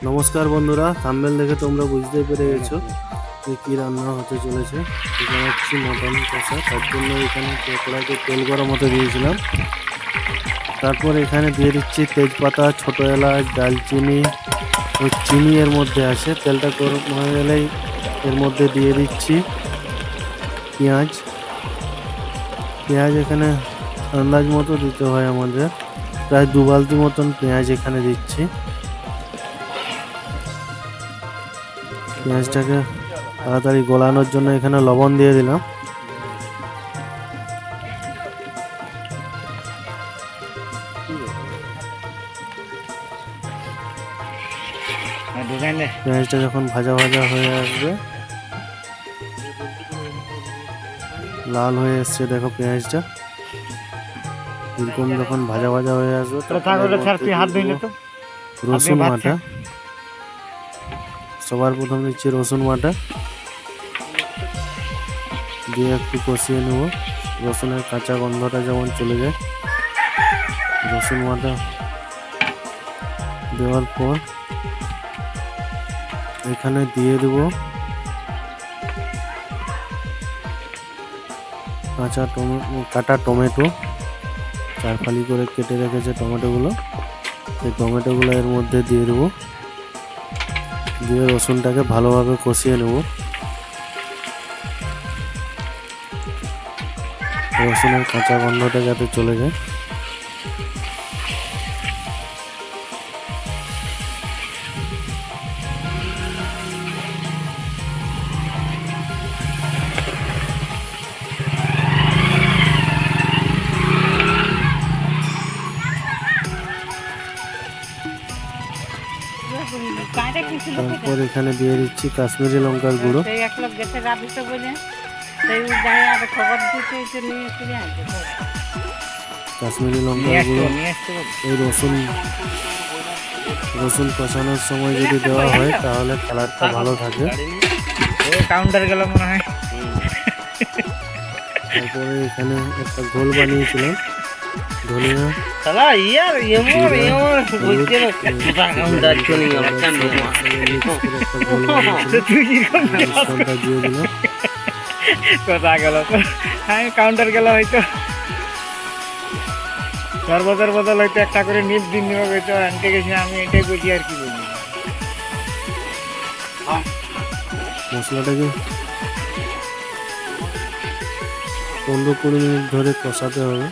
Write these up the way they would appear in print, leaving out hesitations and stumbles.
নমস্কার বন্ধুরা, থাম্বনেল দেখে তোমরা বুঝতে পেরে গেছো যে কী রান্না হতে চলেছে। এখানে হচ্ছে মটন কষা, তার জন্য এখানে কড়াইতে তেল গরম হতে দিয়েছিলাম। তারপর এখানে দিয়ে দিচ্ছি তেজপাতা, ছোটো এলাচ, দালচিনি ও চিনি এর মধ্যে আছে। তেলটা গরম হয়ে গেলেই এর মধ্যে দিয়ে দিচ্ছি পেঁয়াজ। এখানে আন্দাজ মতো দিতে হয় আমাদের, প্রায় 2 বালতি মতন পেঁয়াজ এখানে দিচ্ছি। পেঁয়াজটাকে তাড়াতাড়ি গলানোর জন্য এখানে লবণ দিয়ে দিলাম। পেঁয়াজটা যখন ভাজা ভাজা হয়ে আসবে, লাল হয়ে এসছে দেখো পেঁয়াজটা, এরকম যখন ভাজা ভাজা হয়ে আসবে রসুন বাটা। সবার প্রথম দিচ্ছি রসুন বাটা, দিয়ে একটু কষিয়ে নেব রসুনের কাঁচা গন্ধটা যেমন চলে যায়। রসুন বাটা দেওয়ার পর এখানে দিয়ে দেব কাটা টমেটো, 4 ফালি করে কেটে রেখেছে টমেটোগুলো। এই টমেটোগুলো এর মধ্যে দিয়ে দেবো, দিয়ে রসুনটাকে ভালোভাবে কষিয়ে নেব। রসুনের কাঁচা গন্ধটা যাতে চলে যায়। তারপর এখানে দিয়ে দিচ্ছি কাশ্মীরি লঙ্কার গুঁড়ো। কাশ্মীরি লঙ্কার গুঁড়ো এই রসুন কষানোর সময় যদি দেওয়া হয় তাহলে কালারটা ভালো থাকে। কাউন্টার গেল মনে হয়। তারপরে এখানে একটা ঘোল বানিয়েছিলাম, ধনিয়া কথা গেল, কাউন্টার গেল হয়তো সর্বদার বদল হয়তো একটা করে নিপ দিন নিব হয়তো আনতে গেছি। আমি এটাই বলছি আর কি বলি। মশলাটাকে 15-20 মিনিট ধরে কষাতে হবে।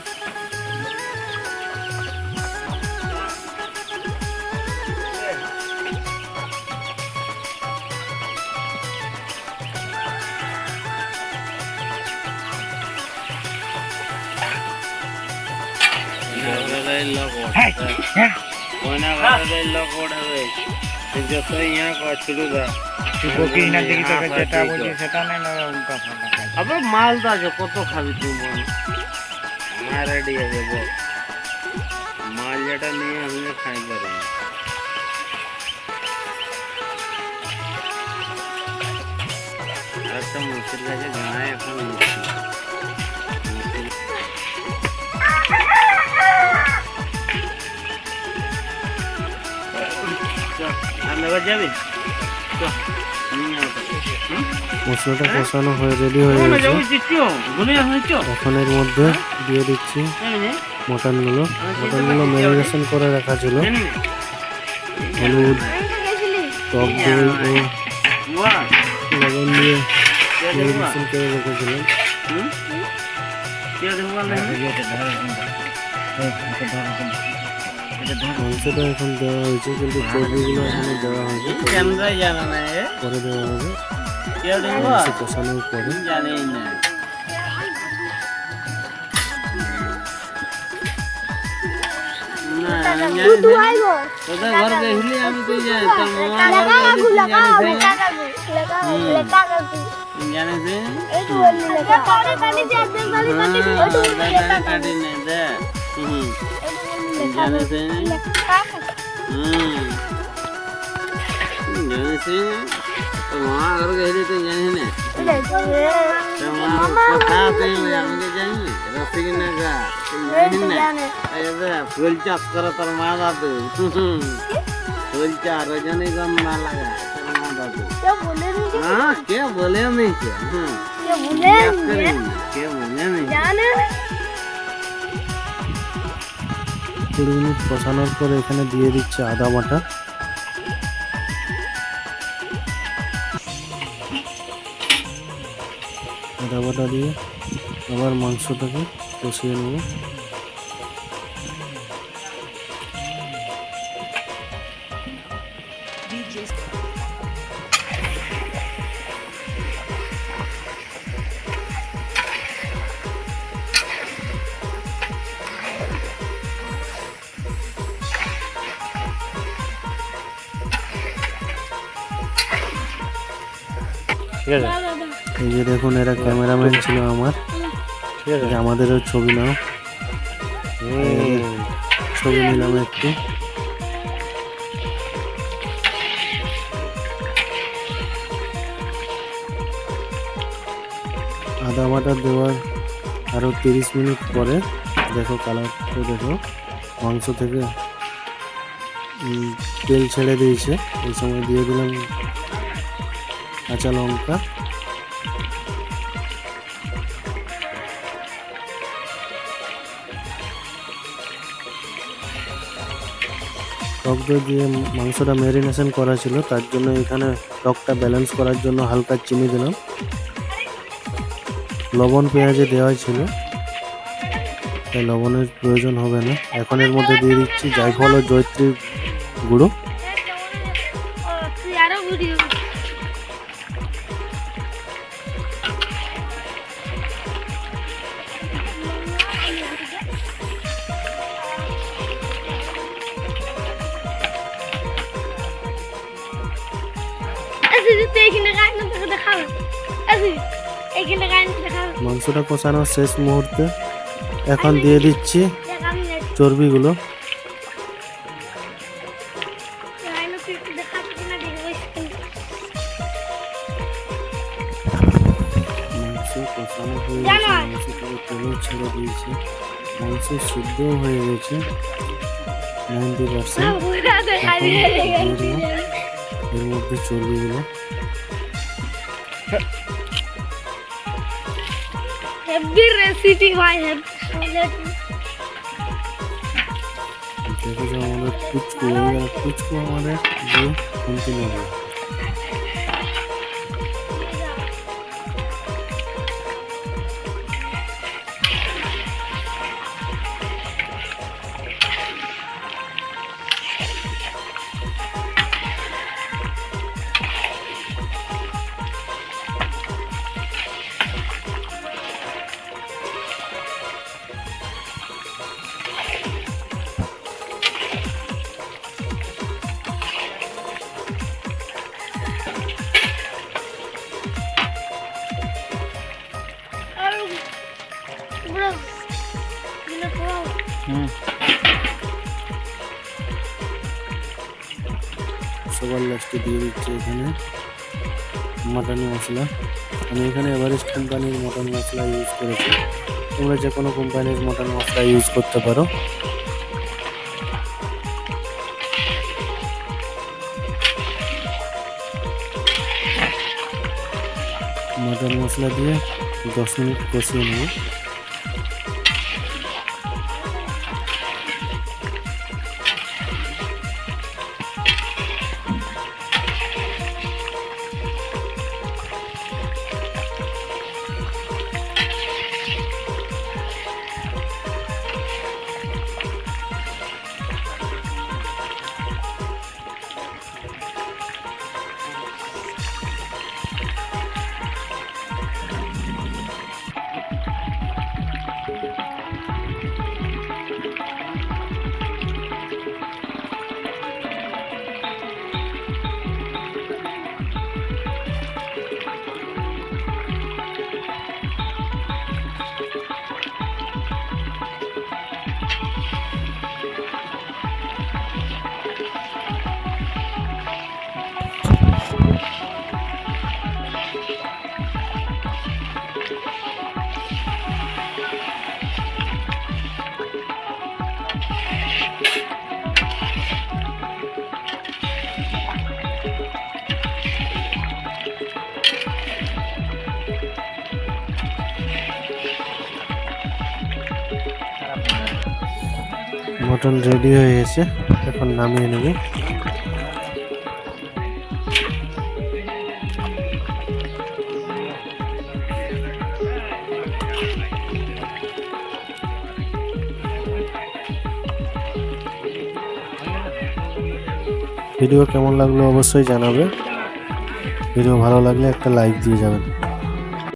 মালদা কত খাবি তুই? আমার রেডি আছে বল, মাল যেটা নিয়ে আমি খাই পারি। একটা মুসির কাছে গায়ে এখন যাবি। মশলাটা কষানো হয়ে রেডি হয়ে গেছে। এখন এর মধ্যে দিয়ে দিচ্ছি মটনগুলো ম্যারিনেশন করে রাখা ছিল। হলুদ, টক দই ও লবণ দিয়ে ম্যারিনেশন করে রেখেছিলাম। মাংসটা এখন দেওয়া হয়েছে, কিন্তু চর্বিগুলো এখনো দেওয়া হয়নি, পরে দেওয়া হবে কষানোর পরে। ফুল চাষ করে তোর মা দাদু বলছে আরো জনে গম না লাগা क्या बोले नहीं हाँ क्या बोले नहीं क्या क्या बोले क्या बोले नहीं जाने 20 মিনিট কষানোর পর এখানে দিয়ে দিচ্ছে আদা বাটা। আদা বাটা দিয়ে আবার মাংসটাকে কষিয়ে নেব। এই যে দেখুন এরা ক্যামেরাম্যান ছিল আমার, যে আমাদেরও ছবি নাও। ছবি নিলাম একটু। আদা বাটা দেওয়ার আরো 30 মিনিট পরে দেখো কালারটা দেখো, মাংস থেকে তেল ছেড়ে দিয়েছে। এই সময় দিয়ে দিলাম কাঁচা লঙ্কা, টক দই দিয়ে মাংসটা ম্যারিনেশন করা ছিল, তার জন্য এখানে টকটা ব্যালেন্স করার জন্য হালকা চিনি দিলাম। লবণ পেঁয়াজে দেওয়া ছিল, তাই লবণের প্রয়োজন হবে না। এখন এর মধ্যে দিয়ে দিচ্ছি জায়ফল ও জয়ত্রী গুঁড়ো। यारो वीडियो ऐसे जूते एक लगाए ना तो दिखाओ ऐसे एक लगाए ना दिखाओ মাংসটা কষানোর শেষ মুহূর্তে এখন দিয়ে দিচ্ছি दिखाओ ना চর্বিগুলো। लगाए ना फिर दिखा ना देखो इसको মাংস কষানো হয়ে গেছে, মাংস থেকে তেলও ছেড়ে দিয়েছে, মাংস সিদ্ধও হয়ে গেছে 90%। पूरा दिखा দিয়ে দিলাম এর মধ্যে চর্বিগুলো। हेवी रेसिपি भाई है দেখো যে আমাদের পুচকু, এইবার পুচকু আমাদের দিয়ে কন্টিনিউ হবে। ब्रो ये पूरा সবার লাস্টে দিয়ে দিচ্ছি এখানে মাটন মশলা। আমি এখানে এভারেস্ট কোম্পানির মটন মশলা ইউজ করেছি, তোমরা যে কোনো কোম্পানির মটন মশলা ইউজ করতে পারো। মটন মশলা দিয়ে 10 মিনিট কষিয়ে নেব। মটন রেডি হয়ে গেছে, এখন নামিয়ে নেবে। ভিডিও কেমন লাগলো অবশ্যই জানাবে। ভিডিও ভালো লাগলে একটা লাইক দিয়ে যাবেন।